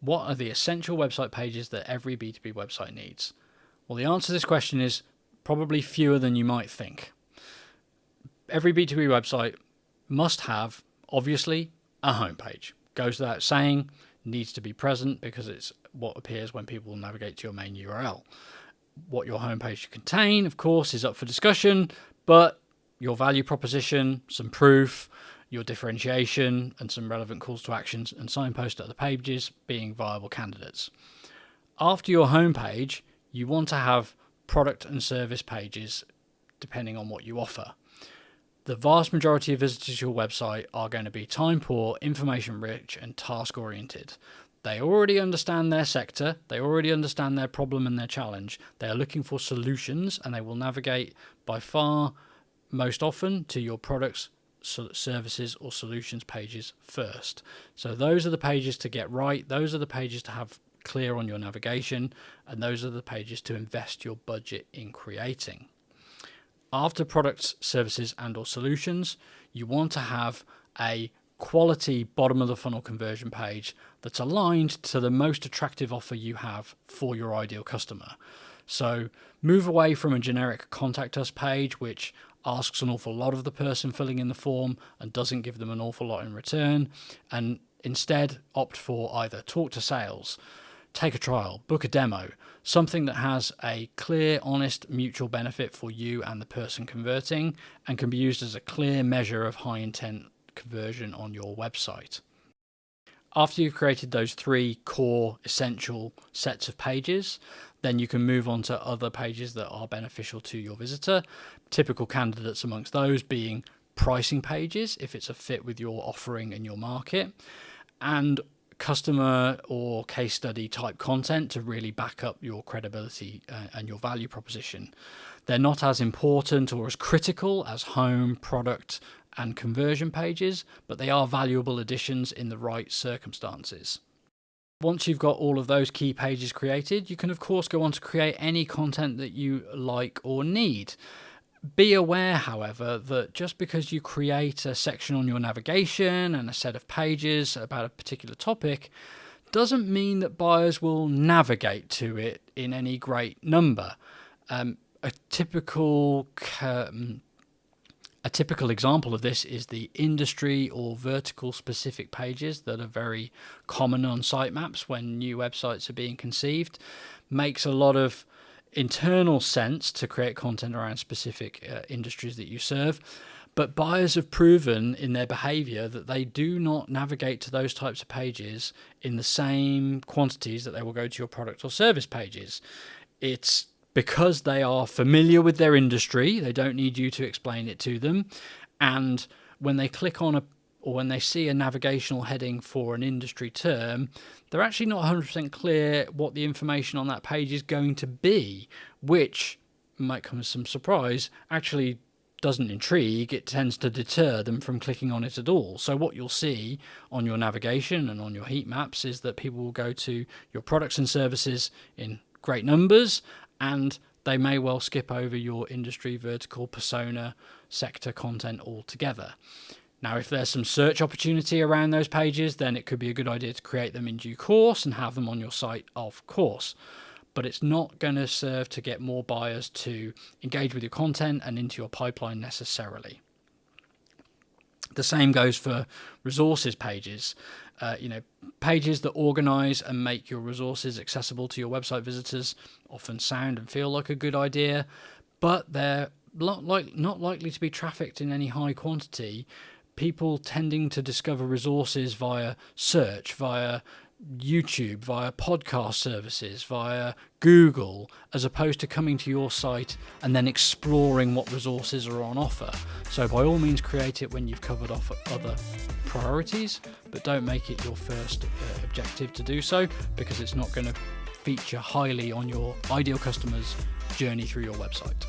What are the essential website pages that every B2B website needs? Well, the answer to this question is probably fewer than you might think. Every B2B website must have, obviously, a homepage. Goes without saying, needs to be present because it's what appears when people navigate to your main URL. What your homepage should contain, of course, is up for discussion, but your value proposition, some proof, your differentiation, and some relevant calls to actions and signpost to other pages being viable candidates. After your homepage, you want to have product and service pages depending on what you offer. The vast majority of visitors to your website are going to be time poor, information rich, and task oriented. They already understand their sector, they already understand their problem and their challenge. They are looking for solutions, and they will navigate by far most often to your products, services, or solutions pages first. So those are the pages to get right, those are the pages to have clear on your navigation, and those are the pages to invest your budget in creating. After products, services, and or solutions, you want to have a quality bottom of the funnel conversion page that's aligned to the most attractive offer you have for your ideal customer. So move away from a generic contact us page, which asks an awful lot of the person filling in the form and doesn't give them an awful lot in return, and instead opt for either talk to sales, take a trial, book a demo, something that has a clear, honest, mutual benefit for you and the person converting and can be used as a clear measure of high intent conversion on your website. After you've created those 3 core essential sets of pages, then you can move on to other pages that are beneficial to your visitor. Typical candidates amongst those being pricing pages, if it's a fit with your offering and your market, and customer or case study type content to really back up your credibility and your value proposition. They're not as important or as critical as home, product, and conversion pages, but they are valuable additions in the right circumstances. Once you've got all of those key pages created, you can of course go on to create any content that you like or need. Be aware, however, that just because you create a section on your navigation and a set of pages about a particular topic doesn't mean that buyers will navigate to it in any great number. A typical example of this is the industry or vertical specific pages that are very common on sitemaps when new websites are being conceived. Makes a lot of internal sense to create content around specific industries that you serve, but buyers have proven in their behavior that they do not navigate to those types of pages in the same quantities that they will go to your product or service pages. It's because they are familiar with their industry, they don't need you to explain it to them, and when they click on or when they see a navigational heading for an industry term, they're actually not 100% clear what the information on that page is going to be, which might come as some surprise, actually doesn't intrigue, it tends to deter them from clicking on it at all. So what you'll see on your navigation and on your heat maps is that people will go to your products and services in great numbers, and they may well skip over your industry, vertical, persona, sector content altogether. Now, if there's some search opportunity around those pages, then it could be a good idea to create them in due course and have them on your site, of course. But it's not going to serve to get more buyers to engage with your content and into your pipeline necessarily. The same goes for resources pages. Pages that organize and make your resources accessible to your website visitors often sound and feel like a good idea, but they're not likely to be trafficked in any high quantity. People tending to discover resources via search, via YouTube, via podcast services, via Google, as opposed to coming to your site and then exploring what resources are on offer. So by all means create it when you've covered off other priorities, but don't make it your first objective to do so, because it's not going to feature highly on your ideal customer's journey through your website.